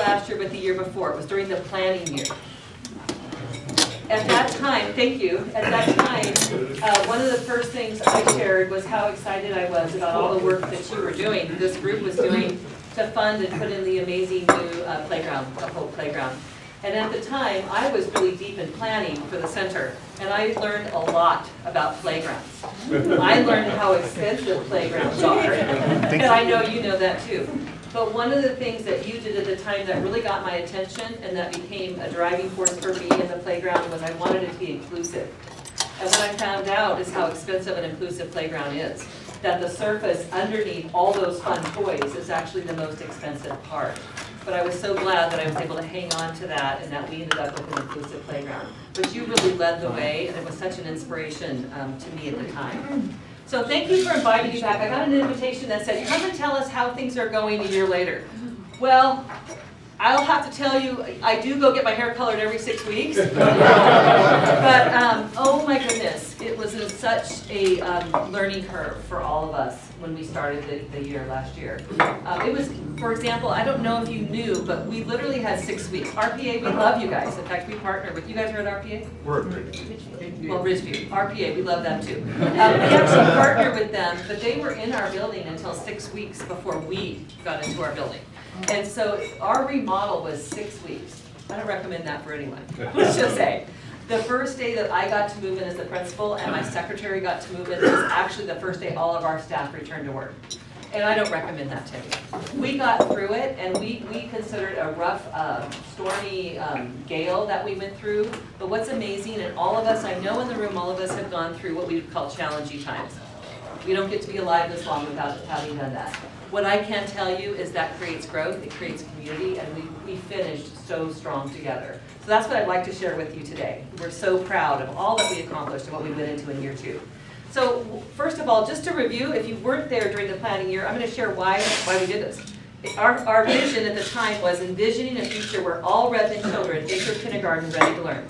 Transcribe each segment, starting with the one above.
last year, but the year before. It was during the planning year. At that time, thank you, at that time, one of the first things I shared was how excited I was about all the work that you were doing, this group was doing to fund and put in the amazing new playground, the whole playground. And at the time, I was really deep in planning for the center, and I learned a lot about playgrounds. I learned how expensive playgrounds are, and I know you know that too. But one of the things that you did at the time that really got my attention and that became a driving force for me in the playground was I wanted it to be inclusive. And what I found out is how expensive an inclusive playground is. That the surface underneath all those fun toys is actually the most expensive part. But I was so glad that I was able to hang on to that and that we ended up with an inclusive playground. But you really led the way, and it was such an inspiration to me at the time. So thank you for inviting me back. I got an invitation that said, come and tell us how things are going a year later. Well, I'll have to tell you, I do go get my hair colored every 6 weeks. But oh my goodness, it was such a learning curve for all of us when we started the year last year. It was, for example, I don't know if you knew, but we literally had 6 weeks. RPA, we love you guys. In fact, we partner with, you guys are at RPA? We're at Ridgeview. Well, Ridgeview, RPA, we love them too. We actually partner with them, but they were in our building until 6 weeks before we got into our building. And so our remodel was 6 weeks. I don't recommend that for anyone, let's just say. The first day that I got to move in as the principal and my secretary got to move in was actually the first day all of our staff returned to work. And I don't recommend that to anyone. We got through it, and we considered a rough, stormy gale that we went through. But what's amazing, and all of us, I know in the room, all of us have gone through what we would call challenging times. We don't get to be alive this long without having done that. What I can tell you is that creates growth, it creates community, and we finished so strong together. So that's what I'd like to share with you today. We're so proud of all that we accomplished and what we went into in year 2. So first of all, just to review, if you weren't there during the planning year, I'm going to share why we did this. Our vision at the time was envisioning a future where all Redmond children enter kindergarten ready to learn,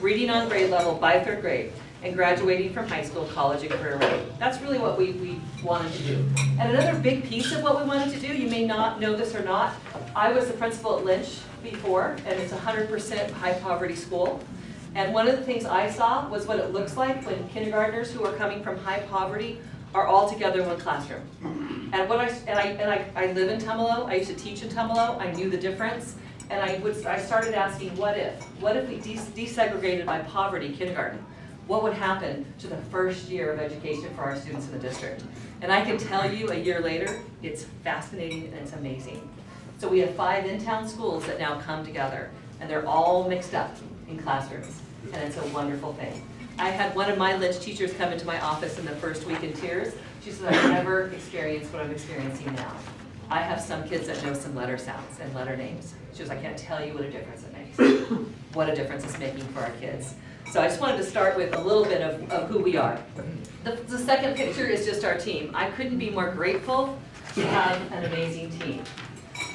reading on grade level by 3rd grade, and graduating from high school, college, and career ready. That's really what we wanted to do. And another big piece of what we wanted to do, you may not know this or not, I was the principal at Lynch before, and it's a 100% high poverty school. And one of the things I saw was what it looks like when kindergartners who are coming from high poverty are all together in one classroom. And I live in Tumalo, I used to teach in Tumalo, I knew the difference, and I started asking, what if we desegregated by poverty kindergarten? What would happen to the first year of education for our students in the district? And I can tell you a year later, it's fascinating and it's amazing. So we have 5 in-town schools that now come together, and they're all mixed up in classrooms, and it's a wonderful thing. I had one of my Lynch teachers come into my office in the first week in tears. She said, I've never experienced what I'm experiencing now. I have some kids that know some letter sounds and letter names. She goes, I can't tell you what a difference it makes. What a difference it's making for our kids. So I just wanted to start with a little bit of who we are. The second picture is just our team. I couldn't be more grateful to have an amazing team.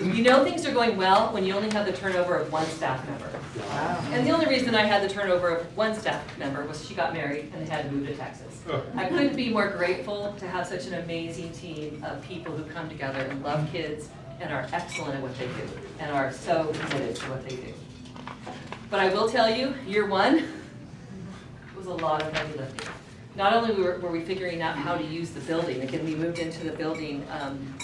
You know things are going well when you only have the turnover of 1 staff member. Wow. And the only reason I had the turnover of 1 staff member was she got married and had to move to Texas. I couldn't be more grateful to have such an amazing team of people who come together and love kids and are excellent at what they do and are so committed to what they do. But I will tell you, year 1 was a lot of heavy lifting. Not only were we figuring out how to use the building, again, we moved into the building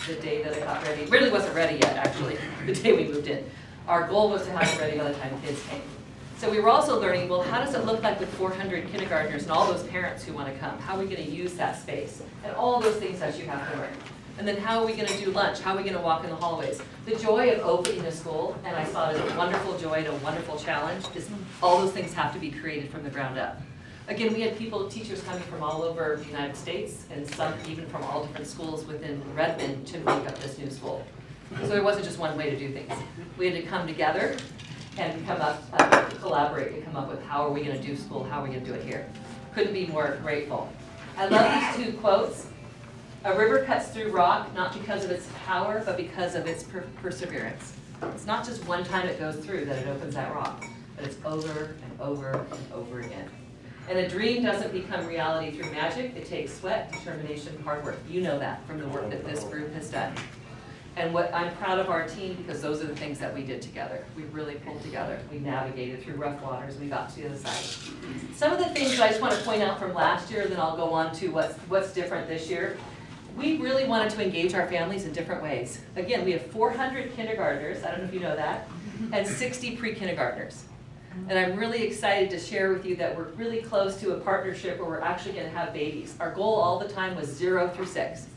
the day that it got ready. It really wasn't ready yet, actually, the day we moved in. Our goal was to have it ready by the time kids came. So we were also learning, well, how does it look like with 400 kindergartners and all those parents who want to come? How are we going to use that space? And all those things that you have to learn. And then how are we going to do lunch? How are we going to walk in the hallways? The joy of opening a school, and I saw it as a wonderful joy and a wonderful challenge, is all those things have to be created from the ground up. Again, we had teachers coming from all over the United States, and some even from all different schools within Redmond to make up this new school. So there wasn't just one way to do things. We had to come together and come up, collaborate, and come up with how are we going to do school, how are we going to do it here. Couldn't be more grateful. I love these 2 quotes. A river cuts through rock, not because of its power, but because of its perseverance. It's not just one time it goes through that it opens that rock, but it's over and over and over again. And a dream doesn't become reality through magic. It takes sweat, determination, hard work. You know that from the work that this group has done. And what I'm proud of our team, because those are the things that we did together. We really pulled together. We navigated through rough waters. We got to the other side. Some of the things that I just want to point out from last year, then I'll go on to what's different this year. We really wanted to engage our families in different ways. Again, we have 400 kindergartners, I don't know if you know that, and 60 pre-kindergartners. And I'm really excited to share with you that we're really close to a partnership where we're actually going to have babies. Our goal all the time was 0 through 6.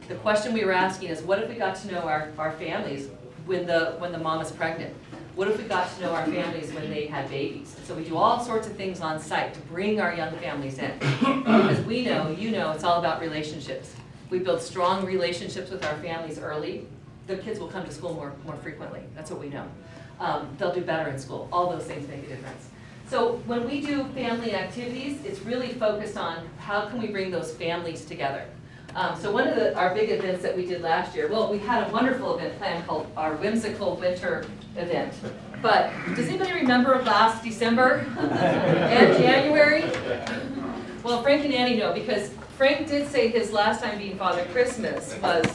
The question we were asking is, what if we got to know our families when the mom is pregnant? What if we got to know our families when they had babies? So we do all sorts of things on site to bring our young families in. Because we know, you know, it's all about relationships. We build strong relationships with our families early. The kids will come to school more frequently. That's what we know. They'll do better in school. All those things make a difference. So when we do family activities, it's really focused on how can we bring those families together. So one of our big events that we did last year, well, we had a wonderful event planned called our Whimsical Winter event. But does anybody remember last December and January? Well, Frank and Annie know, because Frank did say his last time being Father Christmas was,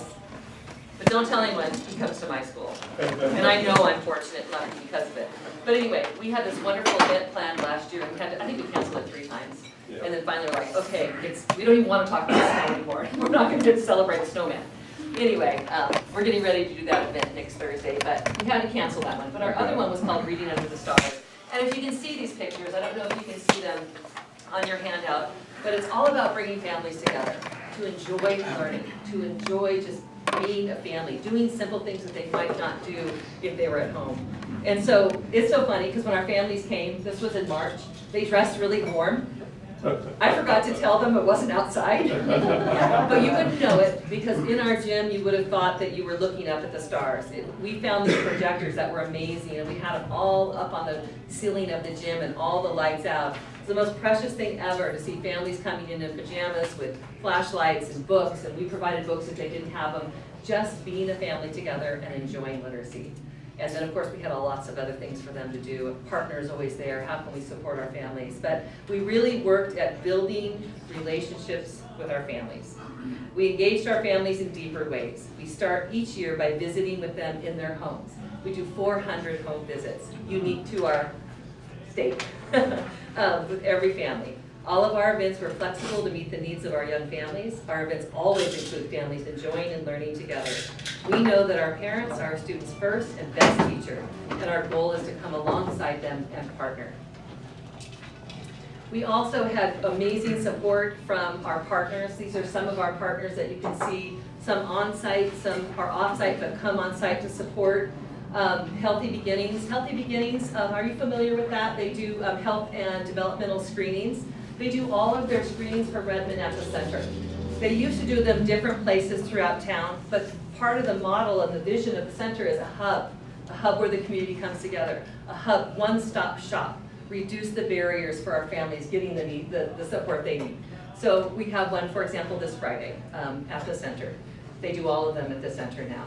but don't tell anyone he comes to my school. And I know I'm fortunate and lucky because of it. But anyway, we had this wonderful event planned last year. We had to, I think we canceled it 3 times. Yeah. And then finally we're like, okay, we don't even want to talk about snow anymore. We're not going to celebrate the snowman. Anyway, we're getting ready to do that event next Thursday, but we had to cancel that one. But our other one was called Reading Under the Stars. And if you can see these pictures, I don't know if you can see them on your handout, but it's all about bringing families together to enjoy learning, to enjoy just being a family, doing simple things that they might not do if they were at home. And so it's so funny because when our families came, this was in March, they dressed really warm. I forgot to tell them it wasn't outside, but you wouldn't know it because in our gym you would have thought that you were looking up at the stars. We found these projectors that were amazing, and we had them all up on the ceiling of the gym and all the lights out. It's the most precious thing ever to see families coming in pajamas with flashlights and books, and we provided books if they didn't have them, just being a family together and enjoying literacy. And then, of course, we had lots of other things for them to do. Partners always there. How can we support our families? But we really worked at building relationships with our families. We engaged our families in deeper ways. We start each year by visiting with them in their homes. We do 400 home visits, unique to our state, with every family. All of our events were flexible to meet the needs of our young families. Our events always include families enjoying and learning together. We know that our parents are our students' first and best teacher, and our goal is to come alongside them and partner. We also had amazing support from our partners. These are some of our partners that you can see, some on-site, some are off-site but come on-site to support. Healthy Beginnings. Healthy Beginnings, are you familiar with that? They do health and developmental screenings. They do all of their screenings for Redmond at the center. They used to do them different places throughout town, but part of the model and the vision of the center is a hub where the community comes together, a hub, one-stop shop, reduce the barriers for our families getting the support they need. So we have one, for example, this Friday at the center. They do all of them at the center now.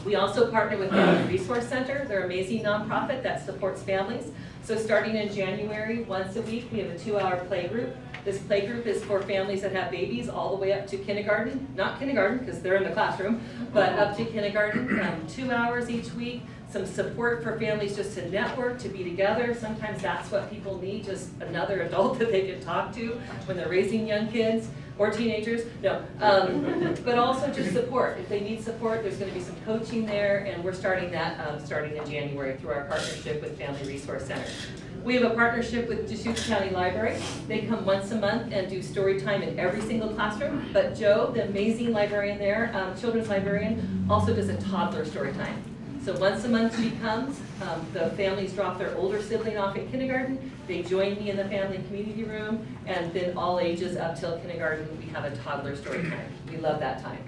We also partner with Family Resource Center. They're an amazing nonprofit that supports families. So starting in January, once a week, we have a 2-hour play group. This play group is for families that have babies all the way up to kindergarten. Not kindergarten, because they're in the classroom, but up to kindergarten. 2 hours each week. Some support for families just to network, to be together. Sometimes that's what people need, just another adult that they can talk to when they're raising young kids. Or teenagers, no, but also just support. If they need support, there's going to be some coaching there, and we're starting that starting in January through our partnership with Family Resource Center. We have a partnership with Deschutes County Library. They come once a month and do story time in every single classroom, but Joe, the amazing librarian there, children's librarian, also does a toddler story time. So once a month she comes, the families drop their older sibling off at kindergarten, they join me in the family community room, and then all ages up till kindergarten, we have a toddler story time. We love that time.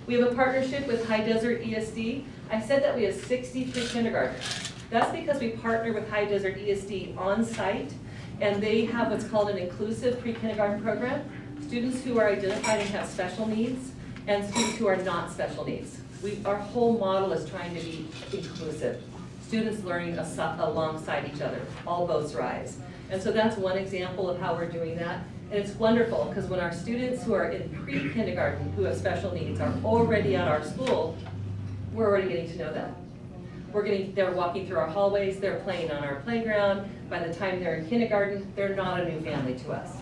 We have a partnership with High Desert ESD. I said that we have 63 kindergartners. That's because we partner with High Desert ESD on site, and they have what's called an inclusive pre-kindergarten program. Students who are identified and have special needs, and students who are not special needs. Our whole model is trying to be inclusive. Students learning alongside each other, all boats rise. And so that's one example of how we're doing that. And it's wonderful because when our students who are in pre-kindergarten who have special needs are already at our school, we're already getting to know them. They're walking through our hallways, they're playing on our playground. By the time they're in kindergarten, they're not a new family to us.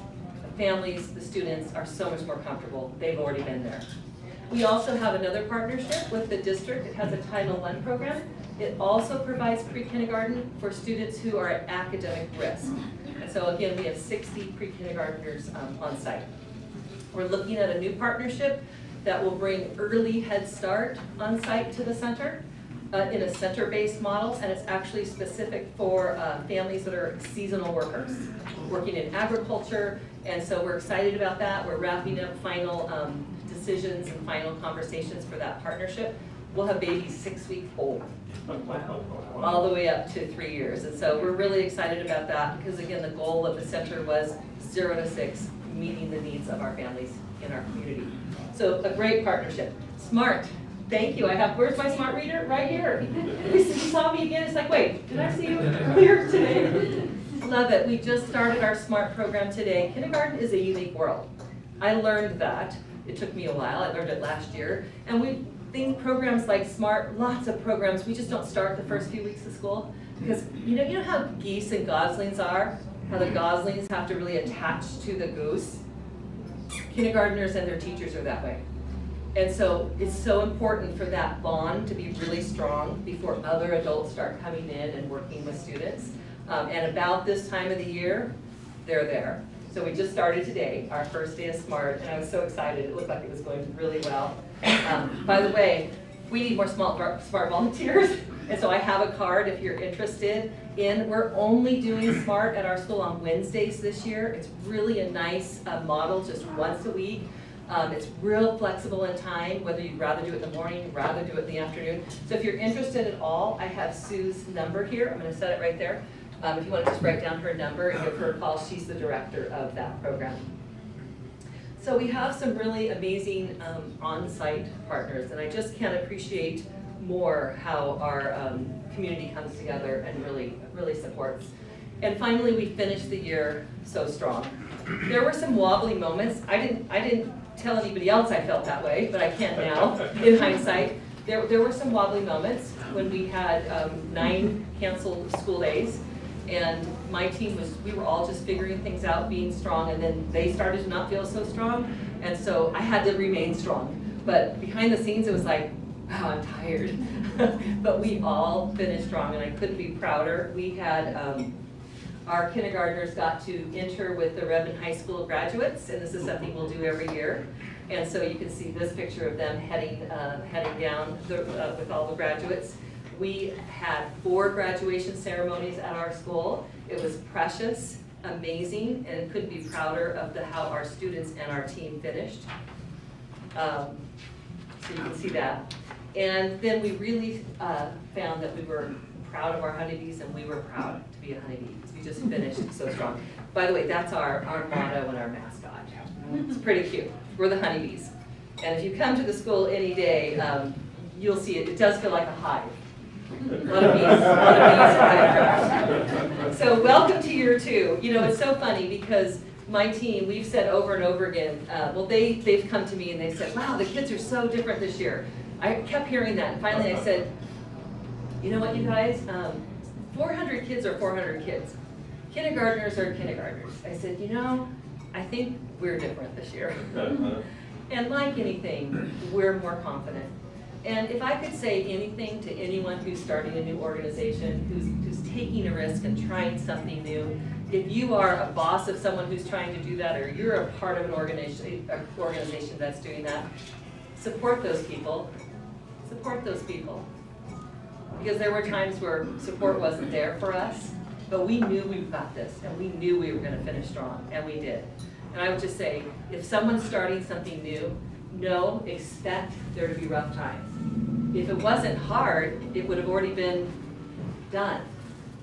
The families, the students are so much more comfortable. They've already been there. We also have another partnership with the district. It has a Title I program. It also provides pre-kindergarten for students who are at academic risk. And so again, we have 60 pre-kindergartners on site. We're looking at a new partnership that will bring early Head Start on site to the center in a center-based model, and it's actually specific for families that are seasonal workers, working in agriculture, and so we're excited about that. We're wrapping up final decisions and final conversations for that partnership. We'll have babies 6 weeks old, all the way up to 3 years, and so we're really excited about that because again, the goal of the center was 0 to 6, meeting the needs of our families in our community. So a great partnership. Smart. Thank you. Where's my smart reader? Right here. You saw me again. It's like, wait, did I see you earlier today? Love it. We just started our SMART program today. Kindergarten is a unique world. I learned that. It took me a while. I learned it last year. And we think programs like SMART, lots of programs, we just don't start the first few weeks of school. Because you know how geese and goslings are? How the goslings have to really attach to the goose? Kindergartners and their teachers are that way. And so it's so important for that bond to be really strong before other adults start coming in and working with students. And about this time of the year, they're there. So we just started today, our first day of SMART, and I was so excited. It looked like it was going really well. By the way, we need more SMART volunteers. And so I have a card if you're interested in. We're only doing SMART at our school on Wednesdays this year. It's really a nice model, just once a week. It's real flexible in time, whether you'd rather do it in the morning, rather do it in the afternoon. So if you're interested at all, I have Sue's number here. I'm going to set it right there. If you want to just write down her number and give her a call, she's the director of that program. So we have some really amazing on-site partners, and I just can't appreciate more how our community comes together and really supports. And finally, we finished the year so strong. There were some wobbly moments. I didn't tell anybody else I felt that way, but I can now, in hindsight. There were some wobbly moments when we had 9 canceled school days, and my team we were all just figuring things out, being strong, and then they started to not feel so strong, and so I had to remain strong. But behind the scenes, it was like, wow, I'm tired. But we all finished strong, and I couldn't be prouder. We had our kindergartners got to enter with the Redmond High School graduates, and this is something we'll do every year. And so you can see this picture of them heading down with all the graduates. We had 4 graduation ceremonies at our school. It was precious, amazing, and couldn't be prouder of how our students and our team finished. So you can see that. And then we really found that we were proud of our honeybees, and we were proud to be a honeybee. We just finished so strong. By the way, that's our motto and our mascot. It's pretty cute. We're the honeybees. And if you come to the school any day, you'll see it. It does feel like a hive. A lot of bees, So welcome to year 2. You know, it's so funny because my team, we've said over and over again, well, they've come to me and they said, wow, the kids are so different this year. I kept hearing that, and finally I said, you know what, you guys, 400 kids are 400 kids. Kindergartners are kindergartners. I said, you know, I think we're different this year. And like anything, we're more confident. And if I could say anything to anyone who's starting a new organization, who's taking a risk and trying something new, if you are a boss of someone who's trying to do that, or you're a part of an organization that's doing that, support those people. Support those people. Because there were times where support wasn't there for us, but we knew we got this, and we knew we were going to finish strong, and we did. And I would just say, if someone's starting something new, expect there to be rough times. If it wasn't hard, it would have already been done.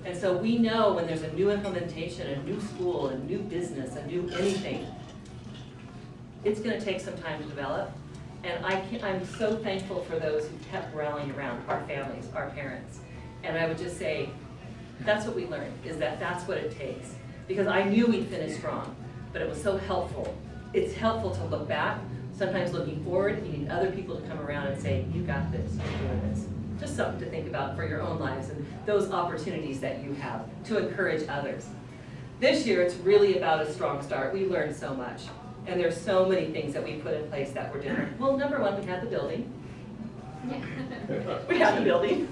And so we know when there's a new implementation, a new school, a new business, a new anything, it's going to take some time to develop. And I'm so thankful for those who kept rallying around, our families, our parents. And I would just say, that's what we learned, is that that's what it takes. Because I knew we'd finish strong, but it was so helpful. It's helpful to look back Sometimes looking forward, you need other people to come around and say, you got this, you're doing this. Just something to think about for your own lives and those opportunities that you have to encourage others. This year, it's really about a strong start. We learned so much. And there's so many things that we put in place that were different. Well, number one, we had the building. We had the building.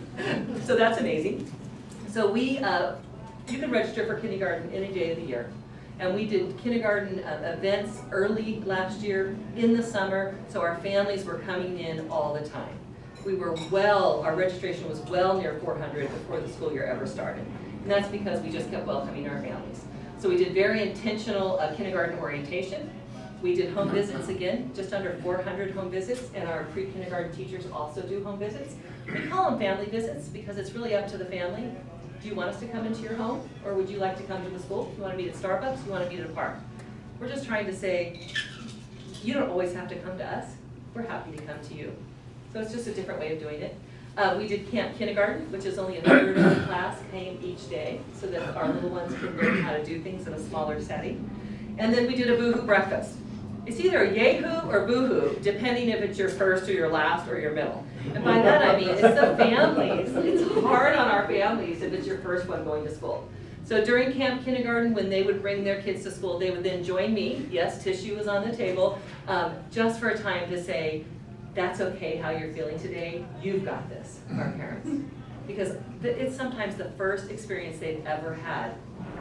So that's amazing. So you can register for kindergarten any day of the year. And we did kindergarten events early last year in the summer, so our families were coming in all the time. Our registration was well near 400 before the school year ever started. And that's because we just kept welcoming our families. So we did very intentional kindergarten orientation. We did home visits again, just under 400 home visits, and our pre-kindergarten teachers also do home visits. We call them family visits because it's really up to the family. Do you want us to come into your home, or would you like to come to the school? You want to meet at Starbucks? You want to meet at a park? We're just trying to say, you don't always have to come to us. We're happy to come to you. So it's just a different way of doing it. We did Camp Kindergarten, which is only a third of the class came each day, so that our little ones could learn how to do things in a smaller setting. And then we did a boohoo breakfast. It's either a yay-hoo or boo-hoo, depending if it's your first or your last or your middle. And by that I mean, it's the families. It's hard on our families if it's your first one going to school. So during Camp Kindergarten, when they would bring their kids to school, they would then join me. Yes, tissue was on the table, just for a time to say, that's okay how you're feeling today. You've got this, our parents. Because it's sometimes the first experience they've ever had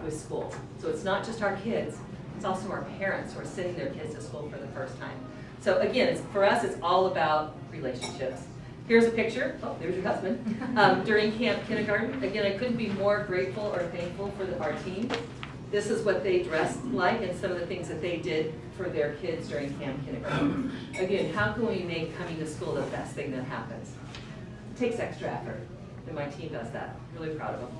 with school. So it's not just our kids, it's also our parents who are sending their kids to school for the first time. So again, for us, it's all about relationships. Here's a picture. Oh, there's your husband. During Camp Kindergarten. Again, I couldn't be more grateful or thankful for our team. This is what they dressed like and some of the things that they did for their kids during Camp Kindergarten. Again, how can we make coming to school the best thing that happens? It takes extra effort, and my team does that. Really proud of them.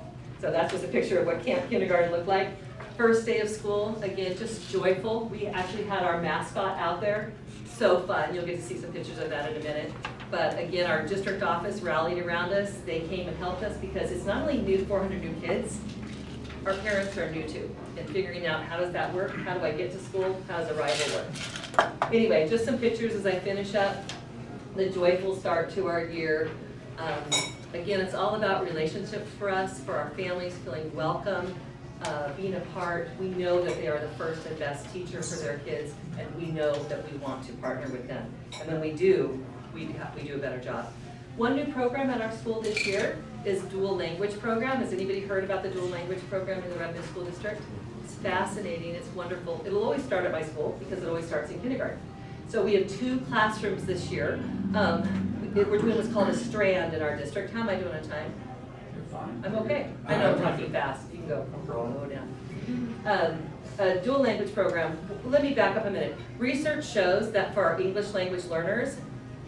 So that's just a picture of what Camp Kindergarten looked like. First day of school, again, just joyful. We actually had our mascot out there. So fun. You'll get to see some pictures of that in a minute. But again, our district office rallied around us. They came and helped us because it's not only new 400 new kids, our parents are new too. And figuring out how does that work? How do I get to school? How does arrival work? Anyway, just some pictures as I finish up. The joyful start to our year. Again, it's all about relationships for us, for our families feeling welcome, being a part. We know that they are the first and best teacher for their kids, and we know that we want to partner with them. And when we do, we do a better job. One new program at our school this year is dual language program. Has anybody heard about the dual language program in the Redmond School District? It's fascinating, it's wonderful. It'll always start at my school because it always starts in kindergarten. So we have 2 classrooms this year. We're doing what's called a strand in our district. How am I doing on time? You're fine. I'm okay. I know I'm talking fast. You can go down. A dual language program. Let me back up a minute. Research shows that for our English language learners,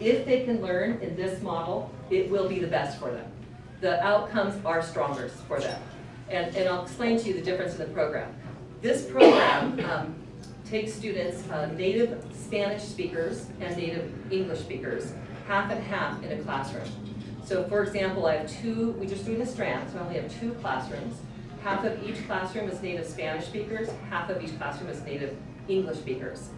if they can learn in this model, it will be the best for them. The outcomes are stronger for them. And I'll explain to you the difference in the program. This program takes students, native Spanish speakers and native English speakers, half and half in a classroom. So for example, I have 2, we're just doing a strand, so I only have 2 classrooms. Half of each classroom is native Spanish speakers, half of each classroom is native English speakers.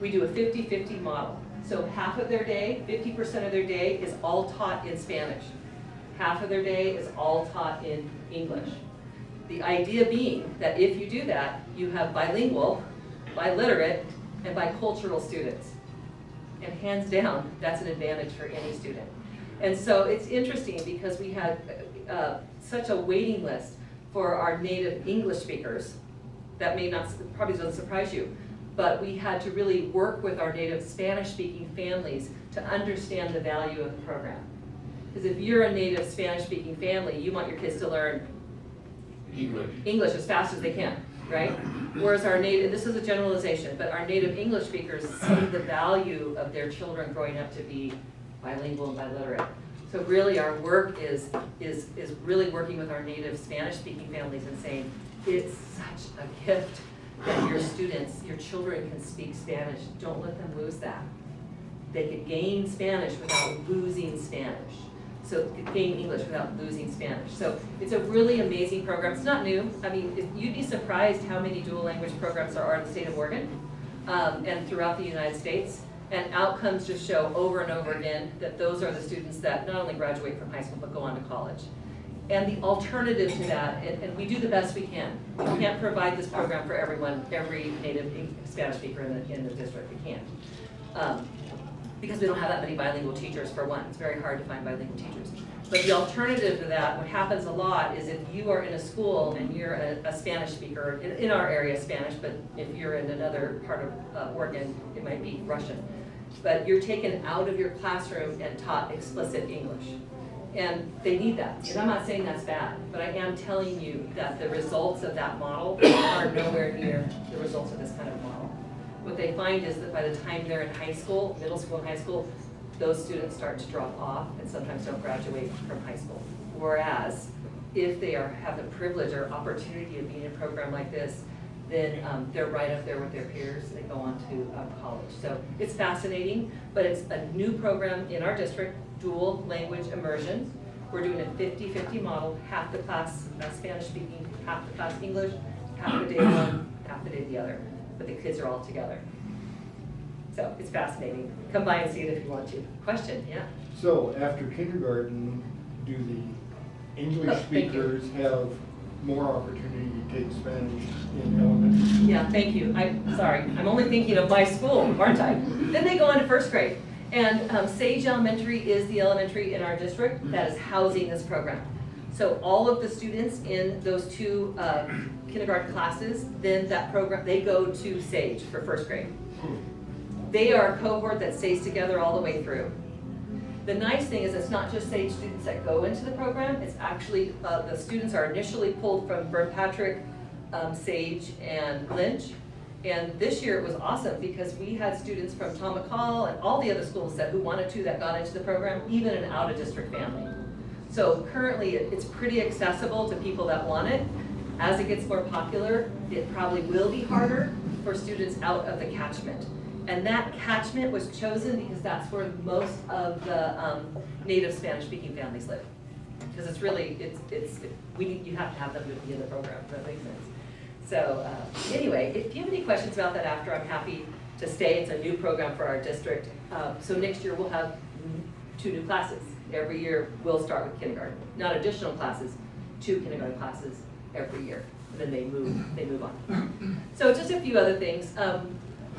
We do a 50-50 model. So half of their day, 50% of their day is all taught in Spanish. Half of their day is all taught in English. The idea being that if you do that, you have bilingual, biliterate, and bicultural students. And hands down, that's an advantage for any student. And so it's interesting because we had such a waiting list for our native English speakers. That probably doesn't surprise you. But we had to really work with our native Spanish-speaking families to understand the value of the program. Because if you're a native Spanish-speaking family, you want your kids to learn English as fast as they can, right? Whereas our native, this is a generalization, but our native English speakers see the value of their children growing up to be bilingual and biliterate. So really our work is really working with our native Spanish-speaking families and saying, it's such a gift that your students, your children can speak Spanish. Don't let them lose that. They could gain Spanish without losing Spanish. So gain English without losing Spanish. So it's a really amazing program. It's not new. I mean, you'd be surprised how many dual language programs there are in the state of Oregon and throughout the United States. And outcomes just show over and over again that those are the students that not only graduate from high school, but go on to college. And the alternative to that, and we do the best we can. We can't provide this program for everyone, every native Spanish speaker in the district. We can't. Because we don't have that many bilingual teachers, for one. It's very hard to find bilingual teachers. But the alternative to that, what happens a lot, is if you are in a school and you're a Spanish speaker, in our area Spanish, but if you're in another part of Oregon, it might be Russian. But you're taken out of your classroom and taught explicit English. And they need that. And I'm not saying that's bad, but I am telling you that the results of that model are nowhere near the results of this kind of model. What they find is that by the time they're in high school, middle school and high school, those students start to drop off and sometimes don't graduate from high school. Whereas, if they have the privilege or opportunity of being in a program like this, then they're right up there with their peers. They go on to college. So it's fascinating, but it's a new program in our district, dual language immersion. We're doing a 50-50 model, half the class Spanish speaking, half the class English, half the day one, half the day the other. But the kids are all together. So it's fascinating. Come by and see it if you want to. Question, yeah? So after kindergarten, do the English speakers have more opportunity to take Spanish in elementary school? Yeah, thank you. I'm sorry. I'm only thinking of my school, aren't I? Then they go on to first grade. And Sage Elementary is the elementary in our district that is housing this program. So all of the students in those two kindergarten classes, then that program, they go to Sage for first grade. They are a cohort that stays together all the way through. The nice thing is it's not just Sage students that go into the program, it's actually, the students are initially pulled from Burnpatrick, Sage, and Lynch. And this year it was awesome because we had students from Tom McCall and all the other schools who wanted to that got into the program, even an out-of-district family. So currently it's pretty accessible to people that want it. As it gets more popular, it probably will be harder for students out of the catchment. And that catchment was chosen because that's where most of the native Spanish-speaking families live. Because it's really, you have to have them to be in the program, if that makes sense. So anyway, if you have any questions about that after, I'm happy to stay. It's a new program for our district. So next year we'll have 2 new classes. Every year we'll start with kindergarten. Not additional classes, 2 kindergarten classes every year. And then they move on. So just a few other things.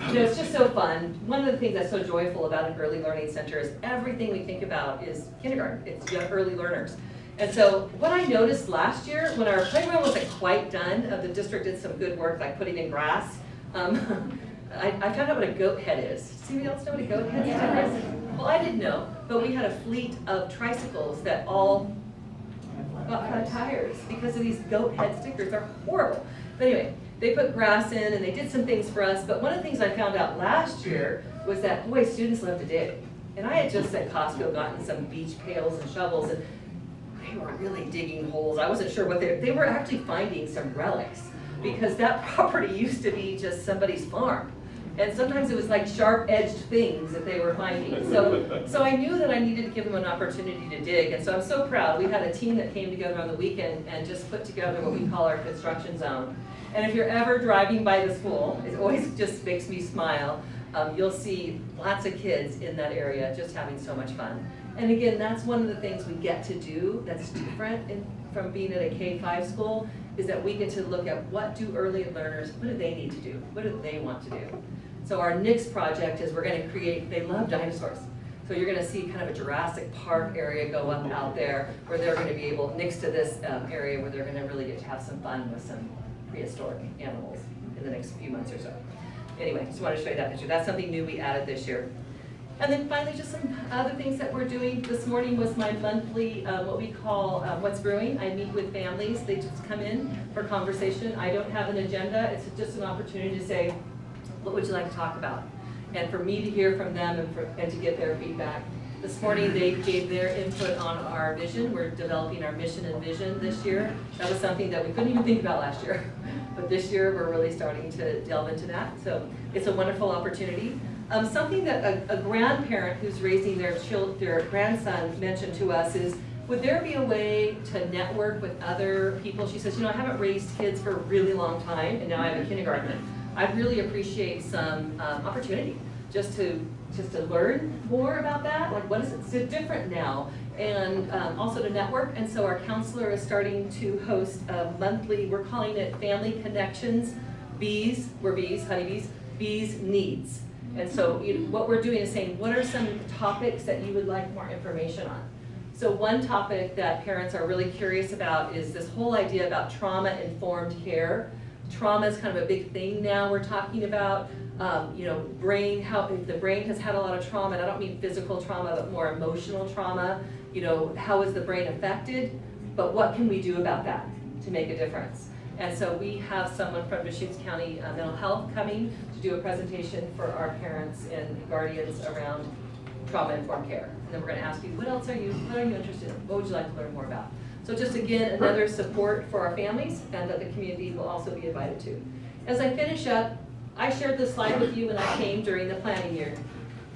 It's just so fun. One of the things that's so joyful about an early learning center is everything we think about is kindergarten. It's early learners. And so what I noticed last year, when our playground wasn't quite done, the district did some good work like putting in grass. I found out what a goat head is. Does anybody else know what a goat head is? Well, I didn't know, but we had a fleet of tricycles that all got flat tires because of these goat head stickers. They're horrible. But anyway, they put grass in and they did some things for us, but one of the things I found out last year was that, boy, students love to dig. And I had just at Costco gotten some beach pails and shovels, and they were really digging holes. I wasn't sure what they were actually finding some relics, because that property used to be just somebody's farm. And sometimes it was like sharp-edged things that they were finding. So I knew that I needed to give them an opportunity to dig, and so I'm so proud. We had a team that came together on the weekend and just put together what we call our construction zone. And if you're ever driving by the school, it always just makes me smile. You'll see lots of kids in that area just having so much fun. And again, that's one of the things we get to do that's different from being at a K-5 school, is that we get to look at what do early learners, what do they need to do? What do they want to do? So our next project is we're going to create, they love dinosaurs. So you're going to see kind of a Jurassic Park area go up out there where they're going to be able, next to this area where they're going to really get to have some fun with some prehistoric animals in the next few months or so. Anyway, just wanted to show you that picture. That's something new we added this year. And then finally, just some other things that we're doing. This morning was my monthly, what we call What's Brewing. I meet with families. They just come in for conversation. I don't have an agenda. It's just an opportunity to say, what would you like to talk about? And for me to hear from them and to get their feedback. This morning they gave their input on our vision. We're developing our mission and vision this year. That was something that we couldn't even think about last year. But this year we're really starting to delve into that. So it's a wonderful opportunity. Something that a grandparent who's raising their grandson mentioned to us is, would there be a way to network with other people? She says, I haven't raised kids for a really long time, and now I have a kindergarten. I'd really appreciate some opportunity just to just to learn more about that, like what is it so different now, and also to network. And so our counselor is starting to host a monthly, we're calling it Family Connections, Bees, we're bees, honeybees, Bees Needs. And so what we're doing is saying, what are some topics that you would like more information on? So one topic that parents are really curious about is this whole idea about trauma-informed care. Trauma is kind of a big thing now we're talking about. Brain, how if the brain has had a lot of trauma, and I don't mean physical trauma, but more emotional trauma, how is the brain affected? But what can we do about that to make a difference? And so we have someone from Deschutes County Mental Health coming to do a presentation for our parents and guardians around trauma-informed care. And then we're going to ask you, what are you interested in? What would you like to learn more about? So just again, another support for our families, and that the community will also be invited to. As I finish up, I shared this slide with you when I came during the planning year.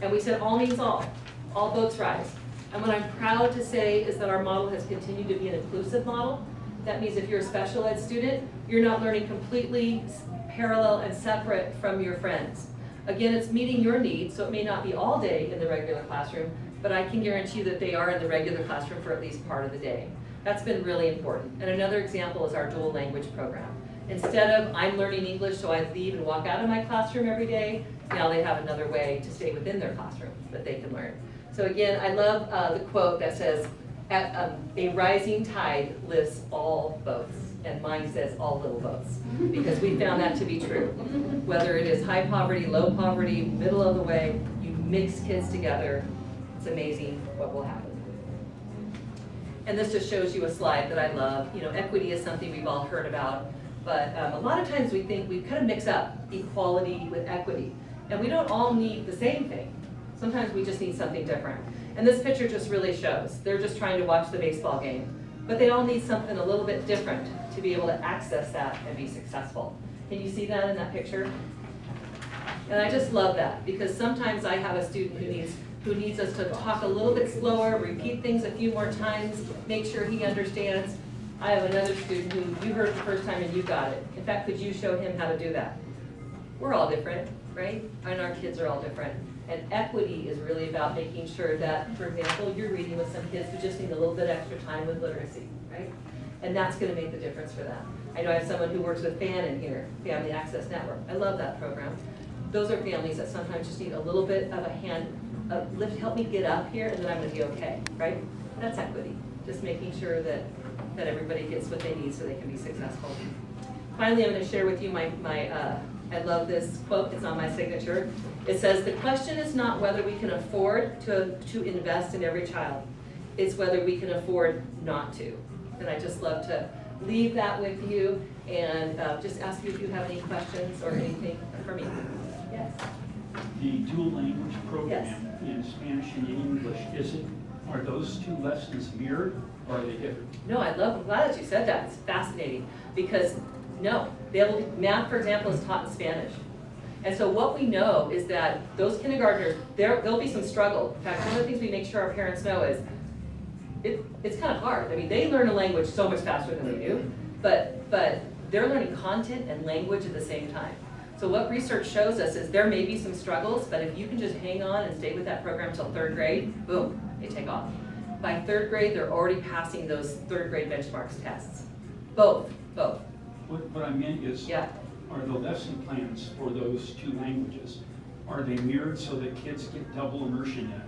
And we said all means all boats rise. And what I'm proud to say is that our model has continued to be an inclusive model. That means if you're a special ed student, you're not learning completely parallel and separate from your friends. Again, it's meeting your needs, so it may not be all day in the regular classroom, but I can guarantee that they are in the regular classroom for at least part of the day. That's been really important. And another example is our dual language program. Instead of I'm learning English so I leave and walk out of my classroom every day, now they have another way to stay within their classroom that they can learn. So again, I love the quote that says, a rising tide lifts all boats, and mine says all little boats, because we found that to be true. Whether it is high poverty, low poverty, middle of the way, you mix kids together, it's amazing what will happen. And this just shows you a slide that I love. Equity is something we've all heard about, but a lot of times we think we kind of mix up equality with equity, and we don't all need the same thing. Sometimes we just need something different. And this picture just really shows. They're just trying to watch the baseball game, but they all need something a little bit different to be able to access that and be successful. Can you see that in that picture? And I just love that, because sometimes I have a student who needs us to talk a little bit slower, repeat things a few more times, make sure he understands. I have another student who you heard the first time and you got it. In fact, could you show him how to do that? We're all different, right? And our kids are all different. And equity is really about making sure that, for example, you're reading with some kids who just need a little bit extra time with literacy, right? And that's going to make the difference for them. I know I have someone who works with FAN in here, Family Access Network. I love that program. Those are families that sometimes just need a little bit of a hand, a lift, help me get up here, and then I'm going to be okay, right? That's equity. Just making sure that everybody gets what they need so they can be successful. Finally, I'm going to share with you I love this quote, it's on my signature. It says, the question is not whether we can afford to invest in every child. It's whether we can afford not to. And I just love to leave that with you and just ask you if you have any questions or anything for me. Yes? The dual language program in Spanish and English, are those two lessons mirrored or are they different? No, I'm glad that you said that. It's fascinating because no, math, for example, is taught in Spanish. And so what we know is that those kindergartners, there'll be some struggle. In fact, one of the things we make sure our parents know is it's kind of hard. I mean, they learn a language so much faster than we do, but they're learning content and language at the same time. So what research shows us is there may be some struggles, but if you can just hang on and stay with that program till 3rd grade, boom, they take off. By 3rd grade, they're already passing those 3rd grade benchmarks tests. Both. What I meant is, are the lesson plans for those two languages, are they mirrored so that kids get double immersion in it?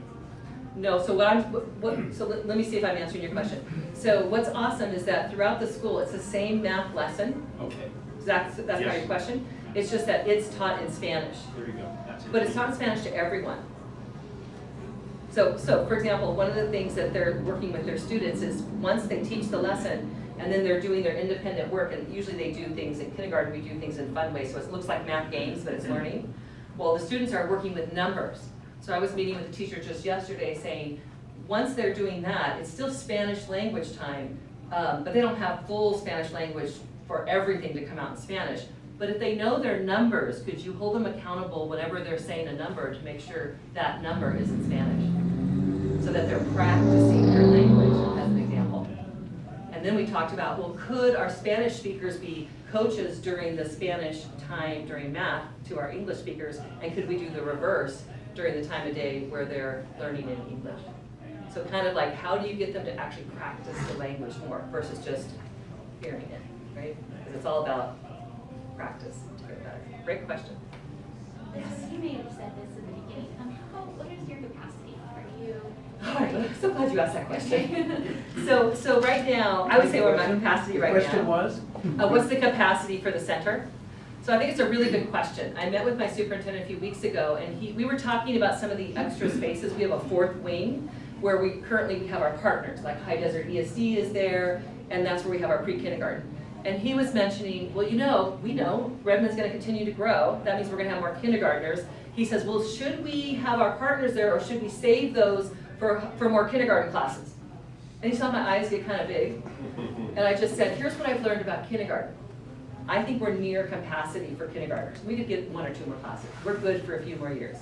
No, so let me see if I'm answering your question. So what's awesome is that throughout the school, it's the same math lesson. Okay. That's yes. Kind of your question. It's just that it's taught in Spanish. There you go. That's it. But it's taught in Spanish to everyone. So for example, one of the things that they're working with their students is once they teach the lesson, and then they're doing their independent work, and usually they do things in kindergarten, we do things in fun ways, so it looks like math games, but it's learning. Well, the students are working with numbers. So I was meeting with a teacher just yesterday saying, once they're doing that, it's still Spanish language time, but they don't have full Spanish language for everything to come out in Spanish. But if they know their numbers, could you hold them accountable whenever they're saying a number to make sure that number is in Spanish? So that they're practicing their language, as an example. And then we talked about, well, could our Spanish speakers be coaches during the Spanish time during math to our English speakers, and could we do the reverse during the time of day where they're learning in English. So kind of like, how do you get them to actually practice the language more versus just hearing it, right? Because it's all about practice to get better. Great question. Yes. You may have said this in the beginning. What is your capacity? Are you? All right, I'm so glad you asked that question. So right now, I would say we're at my capacity right now. The question was? What's the capacity for the center? So I think it's a really good question. I met with my superintendent a few weeks ago, and we were talking about some of the extra spaces. We have a fourth wing where we currently have our partners, like High Desert ESD is there, and that's where we have our pre-kindergarten. And he was mentioning, well, we know Redmond's going to continue to grow. That means we're going to have more kindergartners. He says, well, should we have our partners there, or should we save those for more kindergarten classes? And he saw my eyes get kind of big. And I just said, here's what I've learned about kindergarten. I think we're near capacity for kindergartners. We could get 1 or 2 more classes. We're good for a few more years.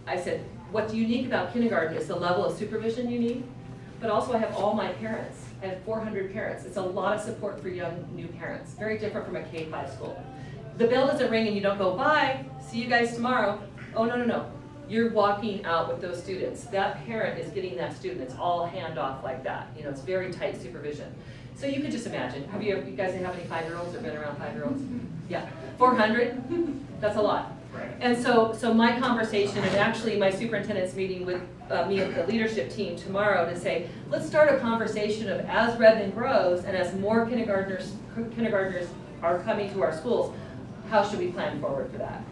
I said, what's unique about kindergarten is the level of supervision you need, but also I have all my parents. I have 400 parents. It's a lot of support for young, new parents. Very different from a K-5 school. The bell doesn't ring and you don't go, bye, see you guys tomorrow. Oh, no. You're walking out with those students. That parent is getting that student. It's all handoff like that. It's very tight supervision. So you could just imagine. You guys have any 5-year-olds or been around 5-year-olds? Yeah, 400? That's a lot. And so my conversation, and actually my superintendent's meeting with me and the leadership team tomorrow to say, let's start a conversation of as Redmond grows and as more kindergartners are coming to our schools, how should we plan forward for that?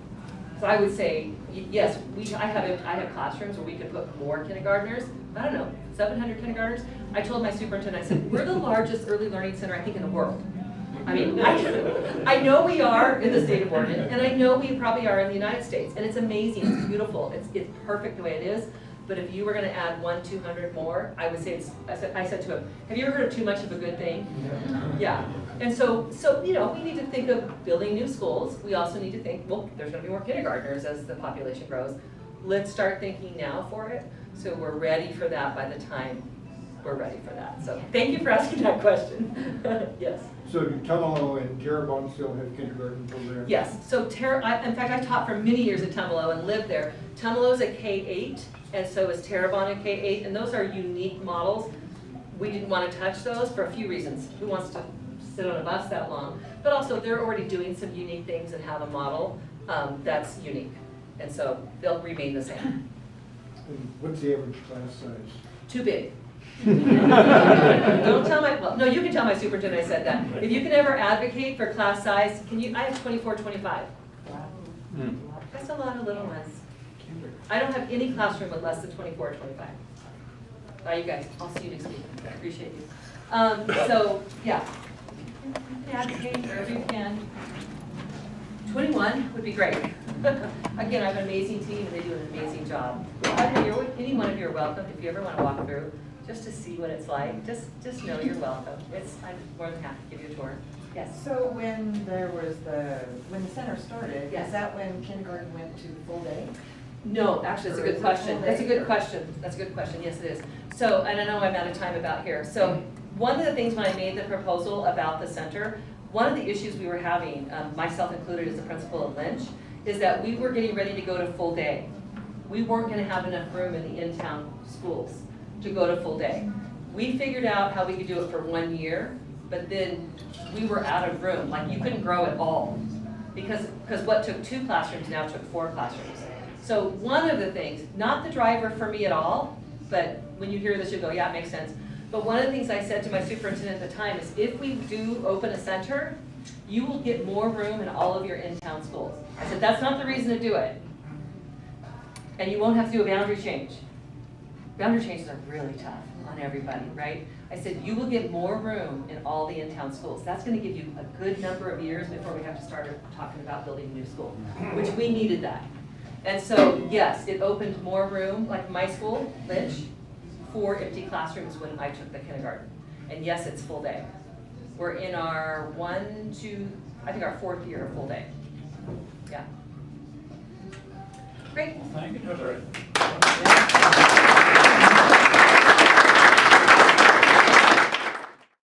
So I would say, yes, I have classrooms where we could put more kindergartners. I don't know, 700 kindergartners. I told my superintendent, I said, we're the largest early learning center, I think, in the world. I mean, I know we are in the state of Oregon, and I know we probably are in the United States, and it's amazing, it's beautiful, it's perfect the way it is. But if you were going to add 100-200 more, I would say I said to him, have you ever heard of too much of a good thing? Yeah. And so we need to think of building new schools. We also need to think, well, there's going to be more kindergartners as the population grows. Let's start thinking now for it, so we're ready for that by the time we're ready for that. So thank you for asking that question. Yes. So do Tumalo and Terrebonne still have kindergarten programs? Yes. So in fact, I taught for many years at Tumalo and lived there. Tumalo's at K-8, and so is Terrebonne at K-8, and those are unique models. We didn't want to touch those for a few reasons. Who wants to sit on a bus that long? But also, they're already doing some unique things and have a model that's unique. And so they'll remain the same. And what's the average class size? Too big. Don't tell no, you can tell my superintendent I said that. If you can ever advocate for class size, I have 24, 25. That's a lot of little ones. I don't have any classroom with less than 24 or 25. Bye, you guys. I'll see you next week. I appreciate you. So, yeah. You can advocate wherever you can. 21 would be great. Again, I have an amazing team, and they do an amazing job. Any one of you are welcome if you ever want to walk through, just to see what it's like. Just know you're welcome. I'm more than happy to give you a tour. Yes. So when the center started, Yes. is that when kindergarten went to full day? No, actually, it's a Or good is it question. full That's a day good or- question. That's a good question. Yes, it is. So, and I know I'm out of time about here. So, one of the things when I made the proposal about the center, one of the issues we were having, myself included as the principal of Lynch, is that we were getting ready to go to full day. We weren't going to have enough room in the in-town schools to go to full day. We figured out how we could do it for 1 year, but then we were out of room. Like, you couldn't grow at all. Because what took 2 classrooms now took 4 classrooms. So one of the things, not the driver for me at all, but when you hear this, you'll go, yeah, it makes sense. But one of the things I said to my superintendent at the time is, if we do open a center, you will get more room in all of your in-town schools. I said, that's not the reason to do it. And you won't have to do a boundary change. Boundary changes are really tough on everybody, right? I said, you will get more room in all the in-town schools. That's going to give you a good number of years before we have to start talking about building a new school, which we needed that. And so, yes, it opened more room, like my school, Lynch, 4 empty classrooms when I took the kindergarten. And yes, it's full day. We're in our I think our 4th year of full day. Yeah. Great. Thank you, Heather.